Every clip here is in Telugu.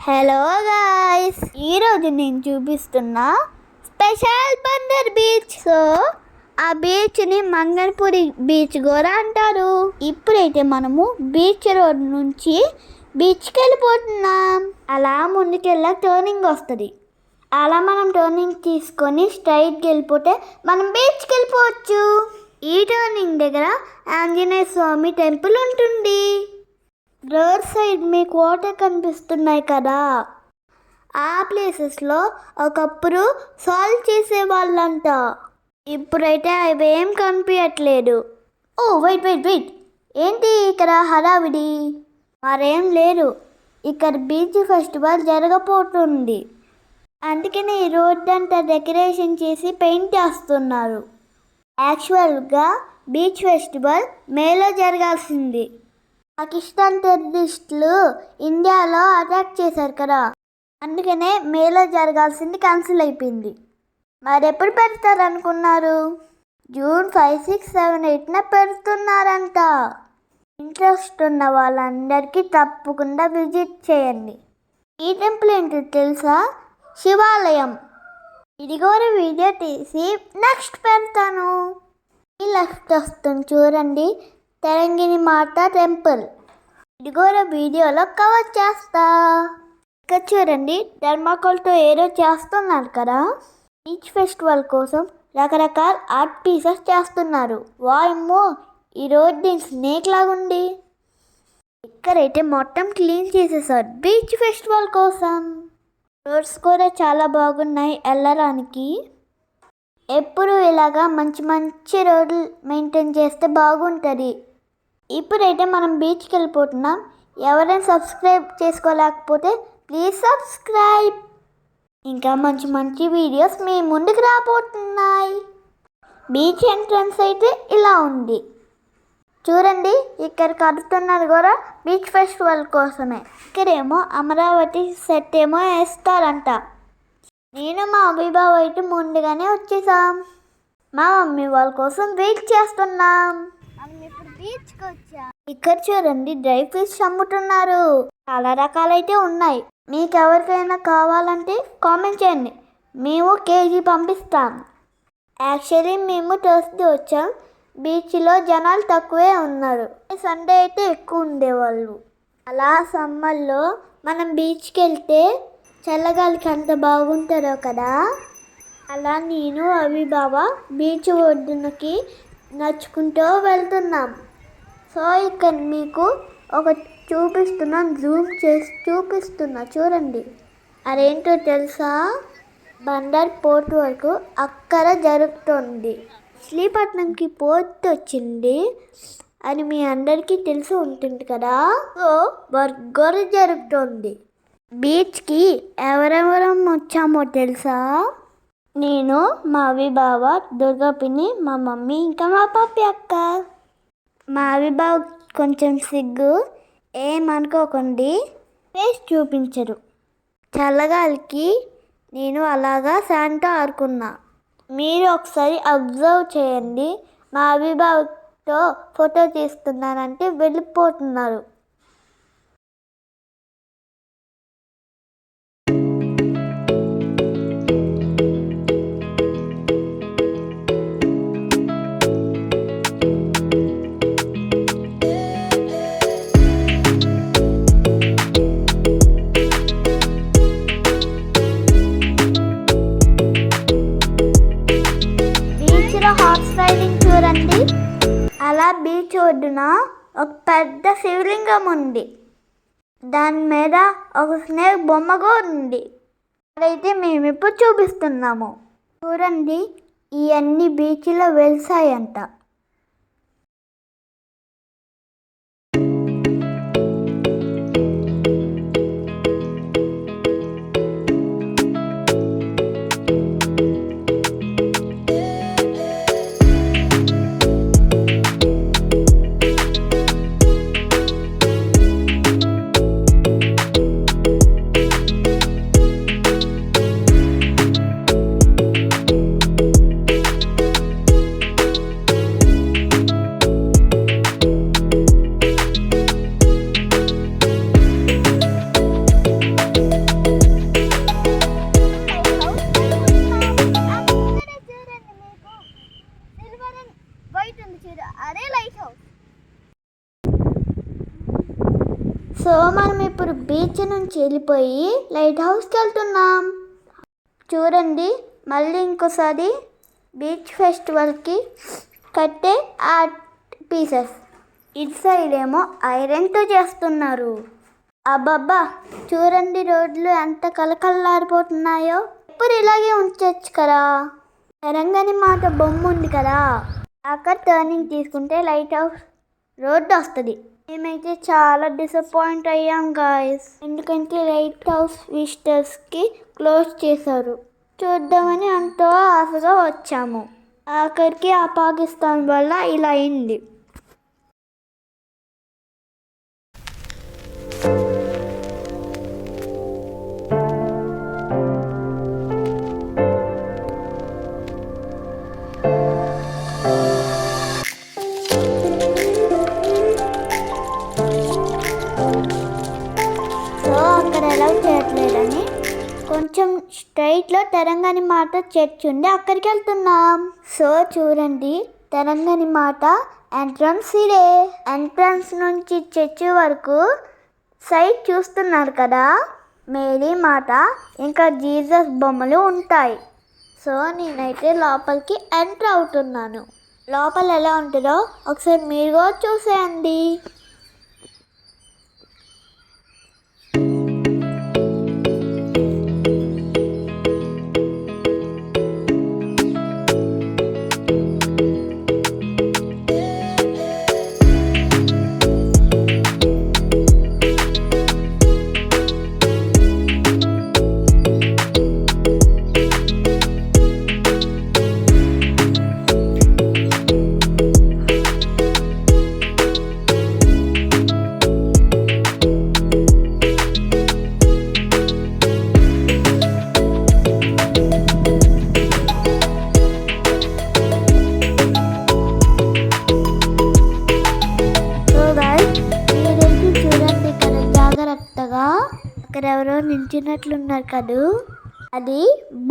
హలో గాయ్స్, ఈరోజు నేను చూపిస్తున్న స్పెషల్ బందర్ బీచ్. ఆ బీచ్ని మంగన్పూరి బీచ్ కూడా అంటారు. ఇప్పుడైతే మనము బీచ్ రోడ్ నుంచి బీచ్కి వెళ్ళిపోతున్నాం. అలా ముందుకెళ్ళా టర్నింగ్ వస్తుంది. అలా మనం టర్నింగ్ తీసుకొని స్ట్రైట్కి వెళ్ళిపోతే మనం బీచ్కి వెళ్ళిపోవచ్చు. ఈ టర్నింగ్ దగ్గర ఆంజనేయ స్వామి టెంపుల్ ఉంటుంది. రోడ్ సైడ్ మీకు వాటర్ కనిపిస్తున్నాయి కదా, ఆ ప్లేసెస్లో ఒకప్పుడు సాల్వ్ చేసేవాళ్ళంట. ఇప్పుడైతే అవి ఏం కనిపించట్లేదు. ఓ వెయిట్ వెయిట్ వెయిట్ ఏంటి ఇక్కడ హడావిడి? మరేం లేదు, ఇక్కడ బీచ్ ఫెస్టివల్ జరగబోతుంది. అందుకని ఈ రోడ్ అంతా డెకరేషన్ చేసి పెయింట్ చేస్తున్నారు. యాక్చువల్గా బీచ్ ఫెస్టివల్ మేలో జరగాల్సింది. పాకిస్తాన్ టెర్రరిస్టులు ఇండియాలో అటాక్ చేశారు కదా, అందుకనే మేలో జరగాల్సింది క్యాన్సిల్ అయిపోయింది. మరి ఎప్పుడు పెడతారు అనుకున్నారు? జూన్ 5, 6, 7, 8న పెడుతున్నారంట. ఇంట్రెస్ట్ ఉన్న వాళ్ళందరికీ తప్పకుండా విజిట్ చేయండి. ఈ టెంపుల్ ఏంటో తెలుసా? శివాలయం. ఇది కూడా వీడియో తీసి నెక్స్ట్ పెడతాను. ఈ లెఫ్ట్ వస్తుంది చూడండి, తెలంగిణి మాత టెంపుల్. ఇది కూడా వీడియోలో కవర్ చేస్తా. ఇక్కడ చూడండి, ధర్మాకోల్తో ఏదో చేస్తున్నారు కదా. బీచ్ ఫెస్టివల్ కోసం రకరకాల ఆర్ట్ పీసెస్ చేస్తున్నారు. వామ్మో, ఈ రోడ్ దీని స్నేక్ లాగుంది. ఇక్కడైతే మొత్తం క్లీన్ చేసేసారు బీచ్ ఫెస్టివల్ కోసం. రోడ్స్ కూడా చాలా బాగున్నాయి వెళ్ళడానికి. ఎప్పుడు ఇలాగా మంచి మంచి రోడ్లు మెయింటైన్ చేస్తే బాగుంటుంది. ఇప్పుడైతే మనం బీచ్కి వెళ్ళిపోతున్నాం. ఎవరైనా సబ్స్క్రైబ్ చేసుకోలేకపోతే ప్లీజ్ సబ్స్క్రైబ్. ఇంకా మంచి మంచి వీడియోస్ మీ ముందుకు రాబోతున్నాయి. బీచ్ ఎంట్రన్స్ అయితే ఇలా ఉంది చూడండి. ఇక్కడ కడుతున్నది కూడా బీచ్ ఫెస్టివల్ కోసమే. ఇక్కడేమో అమరావతి సెట్ ఏమో వేస్తారంట. నేను మా అభిబాబు అయితే ముందుగానే వచ్చేసాం. మా మమ్మీ వాళ్ళ కోసం వెయిట్ చేస్తున్నాం. బీచ్కి వచ్చా. ఇక్కడ చూడండి, డ్రై ఫిష్ అమ్ముతున్నారు. చాలా రకాలైతే ఉన్నాయి. మీకు ఎవరికైనా కావాలంటే కామెంట్ చేయండి, మేము కేజీ పంపిస్తాం. యాక్చువల్లీ మేము థర్స్డే వచ్చాం. బీచ్లో జనాలు తక్కువే ఉన్నారు. సండే అయితే ఎక్కువ ఉండేవాళ్ళు. అలా సమ్మర్లో మనం బీచ్కి వెళ్తే చల్లగాలికి అంత బాగుంటారో కదా. అలా నేను అభిబాబా బీచ్ ఒడ్డునకి నడుచుకుంటూ వెళ్తున్నాం. సో ఇక్కడ మీకు ఒక చూపిస్తున్నాను, జూమ్ చేసి చూపిస్తున్నా చూడండి. అదేంటో తెలుసా? బందర్ పోర్ట్ వరకు అక్కడ జరుగుతుంది. మచిలీపట్నంకి పోర్ట్ వచ్చింది అని మీ అందరికీ తెలిసి ఉంటుంది కదా. సో వర్క్ జరుగుతుంది. బీచ్కి ఎవరెవరం వచ్చామో తెలుసా? నేను, మా అభిబావ, దుర్గా పిన్ని, మా మమ్మీ, ఇంకా మా పాపి అక్క. మా అభిబావ కొంచెం సిగ్గు, ఏమనుకోకండి, ఫేస్ చూపించరు. చల్లగాలికి నేను అలాగా శాంతా ఆడుకున్నా. మీరు ఒకసారి అబ్జర్వ్ చేయండి. మా అభిబావతో ఫోటో తీస్తున్నానంటే వెళ్ళిపోతున్నారు. హార్స్ రైడింగ్ చూడండి. అలా బీచ్ ఒడ్డున ఒక పెద్ద శివలింగం ఉంది. దాని మీద ఒక స్నేక్ బొమ్మ కూడా ఉంది. అదైతే మేము ఇప్పుడు చూపిస్తున్నాము చూడండి. ఇవన్నీ బీచ్లో వెలిసాయంట. సో మనం ఇప్పుడు బీచ్ నుంచి వెళ్ళిపోయి లైట్ హౌస్కి వెళ్తున్నాం. చూడండి, మళ్ళీ ఇంకోసారి బీచ్ ఫెస్టివల్కి కట్టే ఆర్ట్ పీసెస్. ఇటు సైడ్ ఏమో ఐరన్తో చేస్తున్నారు. అబ్బబ్బా, చూడండి రోడ్లు ఎంత కలకల్లాడిపోతున్నాయో. ఎప్పుడు ఇలాగే ఉంచచ్చు కదా. తెలంగాణ మాట బొమ్మ ఉంది కదా, అక్కడ టర్నింగ్ తీసుకుంటే లైట్ హౌస్ రోడ్డు వస్తుంది. మేమైతే చాలా డిసప్పాయింట్ అయ్యాం గాయస్, ఎందుకంటే లైట్ హౌస్ విజిటర్స్కి క్లోజ్ చేశారు. చూద్దామని ఎంతో ఆశగా వచ్చాము, ఆఖరికి ఆ పాకిస్తాన్ వల్ల ఇలా అయింది. చేయట్లేదని కొంచెం స్ట్రైట్లో తెలంగాణ మాట చర్చ్ ఉంది, అక్కడికి వెళ్తున్నాం. సో చూడండి, తెలంగాణ మాట ఎంట్రన్స్ ఇదే. ఎంట్రన్స్ నుంచి చర్చ్ వరకు సైడ్ చూస్తున్నారు కదా, మేరీ మాట ఇంకా జీసస్ బొమ్మలు ఉంటాయి. సో నేనైతే లోపలికి ఎంటర్ అవుతున్నాను. లోపల ఎలా ఉంటుందో ఒకసారి మీరు కూడా చూసేయండి. అక్కడ ఎవరో నించున్నట్లున్నారు కదూ, అది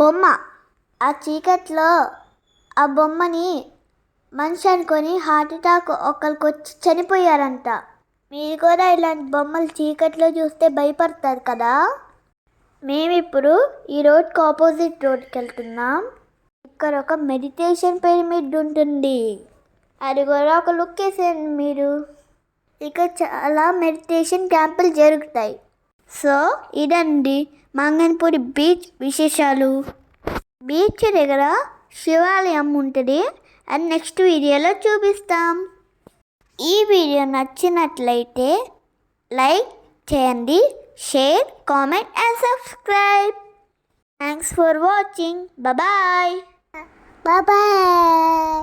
బొమ్మ. ఆ చీకట్లో ఆ బొమ్మని మనిషి అనుకొని హార్ట్ అటాక్ ఒకరికి వచ్చి చనిపోయారంట. మీరు కూడా ఇలాంటి బొమ్మలు చీకట్లో చూస్తే భయపడతారు కదా. మేమిప్పుడు ఈ రోడ్కి ఆపోజిట్ రోడ్కి వెళ్తున్నాం. ఇక్కడ ఒక మెడిటేషన్ పిరమిడ్ ఉంటుంది, అది కూడా ఒక లుక్ వేసేయండి మీరు. ఇక చాలా మెడిటేషన్ క్యాంపులు జరుగుతాయి. సో ఇదండి మంగనపూడి బీచ్ విశేషాలు. బీచ్ దగ్గర శివాలయం ఉంటుంది, అది నెక్స్ట్ వీడియోలో చూపిస్తాం. ఈ వీడియో నచ్చినట్లయితే లైక్ చేయండి, share, comment and subscribe. Thanks for watching. Bye bye.